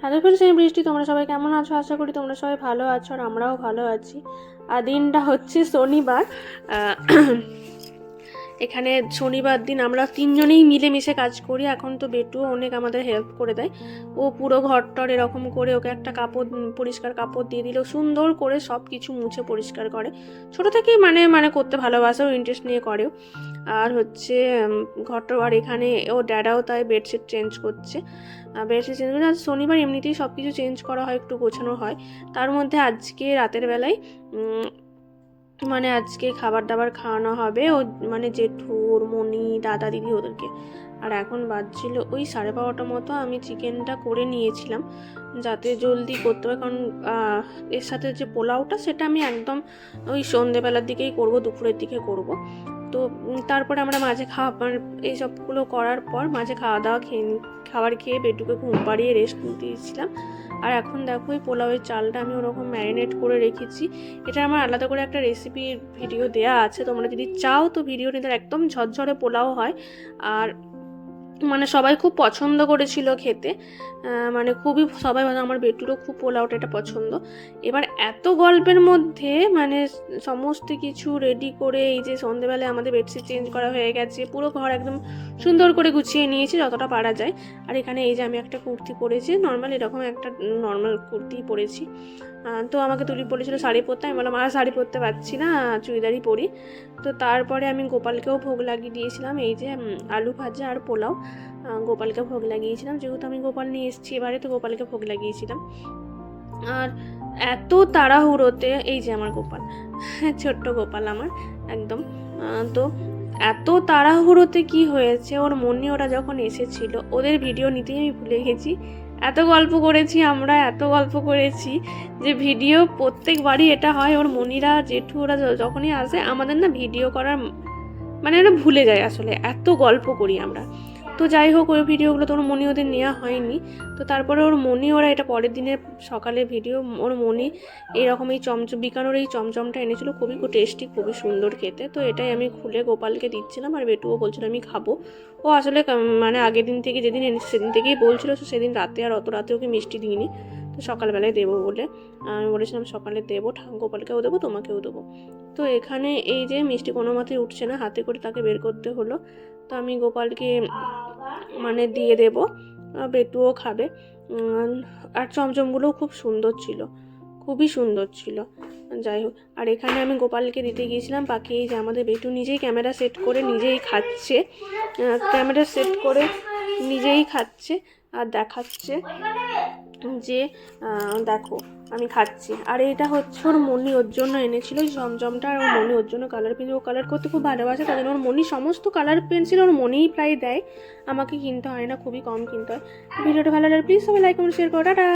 Hello friends, আমি বৃষ্টি। তোমরা সবাই কেমন আছো? আশা করি তোমরা সবাই ভালো আছো আর আমরাও ভালো আছি। আর দিনটা হচ্ছে শনিবার। এখানে শনিবার দিন আমরা তিনজনেই মিলেমিশে কাজ করি। এখন তো বেটুও অনেক আমাদের হেল্প করে দেয়। ও পুরো ঘরটর এরকম করে ওকে একটা কাপড়, পরিষ্কার কাপড় দিয়ে দিল, সুন্দর করে সব কিছু মুছে পরিষ্কার করে। ছোটো থেকেই মানে করতে ভালোবাসে, ও ইন্টারেস্ট নিয়ে করেও। আর হচ্ছে ঘরটার, আর এখানে ও ড্যাডাও তাই বেডশিট চেঞ্জ করছে। বেডশিট চেঞ্জ করছে। আজ শনিবার এমনিতেই সব কিছু চেঞ্জ করা হয়, একটু গোছানো হয়। তার মধ্যে আজকে রাতের বেলায় আজকে খাবার দাবার খাওয়ানো হবে ও, জেঠুর, মনি, দাদা, দিদি ওদেরকে। আর এখন বাজছিল ওই 12:30 মতো। আমি চিকেনটা করে নিয়েছিলাম যাতে জলদি করতে হবে, কারণ এর সাথে যে পোলাওটা সেটা আমি একদম ওই সন্ধেবেলার দিকেই করব, দুপুরের দিকে করব। তো তারপরে আমরা মাঝে এই সবগুলো করার পর মাঝে খাবার খেয়ে বেটুকে ঘুম পাড়িয়ে রেস্ট দিয়েছিলাম। আর এখন দেখো এই পোলাওয়ের চালটা আমি ওরকম ম্যারিনেট করে রেখেছি। এটা আমার আলাদা করে একটা রেসিপির ভিডিও দেয়া আছে, তোমরা যদি চাও তো ভিডিও নিতে। একদম ঝরঝরে পোলাও হয়। আর সবাই খুব পছন্দ করেছিল খেতে, খুবই সবাই, আমার বেটুরও খুব পোলাওটা এটা পছন্দ। এবার এত গল্পের মধ্যে সমস্ত কিছু রেডি করে, এই যে সন্ধেবেলায় আমাদের বেডশিট চেঞ্জ করা হয়ে গেছে, পুরো ঘর একদম সুন্দর করে গুছিয়ে নিয়েছি যতটা পারা যায়। আর এখানে এই যে আমি একটা কুর্তি পরেছি, নর্মাল এরকম একটা নর্মাল কুর্তি পরেছি। তো আমাকে তুলি বলেছিল শাড়ি পরতে, আমি বললাম আর শাড়ি পরতে পারছি না, চুড়িদারই পরি। তো তারপরে আমি গোপালকেও ভোগ লাগিয়ে দিয়েছিলাম, এই যে আলু ভাজা আর পোলাও। গোপালকে ভোগ লাগিয়েছিলাম, যেহেতু আমি গোপাল নিয়ে এসেছি এবারে, তো গোপালকে ভোগ লাগিয়েছিলাম। আর এত তাড়াহুড়োতে, এই যে আমার গোপাল, ছোট্ট গোপাল আমার একদম। তো এত তাড়াহুড়োতে কি হয়েছে, ওর মনি ওরা যখন এসেছিল ওদের ভিডিও নিতেই আমি ভুলে গেছি। এত গল্প করেছি যে ভিডিও প্রত্যেকবারই এটা হয়, ওর মনিরা, জেঠু ওরা যখনই আসে আমাদের না ভিডিও করার ওরা ভুলে যায় আসলে, এত গল্প করি আমরা। তো যাই হোক, ওই ভিডিওগুলো তো ওর মনি ওদের নেওয়া হয়নি। তো তারপরে ওর মনি ওরা এটা পরের দিনের সকালে ভিডিও, ওর মনি এরকম এই বিকানোর এই চমচমটা এনেছিল, খুবই টেস্টি, খুবই সুন্দর খেতে। তো এটাই আমি খুলে গোপালকে দিচ্ছিলাম, আর বেটুও বলছিল আমি খাবো। ও আসলে আগের দিন থেকে যেদিন এনেছে সেদিন থেকেই বলছিল, তো সেদিন রাতে আর অত রাতে ওকে মিষ্টি দিইনি। তো সকালবেলায় দেবো বলে আমি বলেছিলাম সকালে দেবো, গোপালকেও দেবো, তোমাকেও দেবো। তো এখানে এই যে মিষ্টি কোনো মতেই উঠছে না, হাতে করে তাকে বের করতে হলো। তো আমি গোপালকে দিয়ে দেব, বেটুও খাবে। আর চমচমগুলোও খুব সুন্দর ছিল, খুবই সুন্দর ছিল। যাই হোক, আর এখানে আমি গোপালকে দিতে গিয়েছিলাম বাকি এই যে আমাদের বেটু নিজেই ক্যামেরা সেট করে নিজেই খাচ্ছে, আর দেখাচ্ছে যে দেখো আমি খাচ্ছি। আর এটা হচ্ছে ওর মনি ওর জন্য এনেছিল ওই জমজমটা, আর ওর মনি ওর জন্য কালার পেন্সিল, ও কালার করতে খুব ভালোবাসে, তাই জন্য ওর মনি সমস্ত কালার পেন্সিল ওর মনিই প্রায় দেয়, আমাকে কিনতে হয় না, খুবই কম কিনতে হয়। ভিডিওটা ভালো লাগলে প্লিজ সবাই লাইক কমেন্ট শেয়ার করো। টাটা।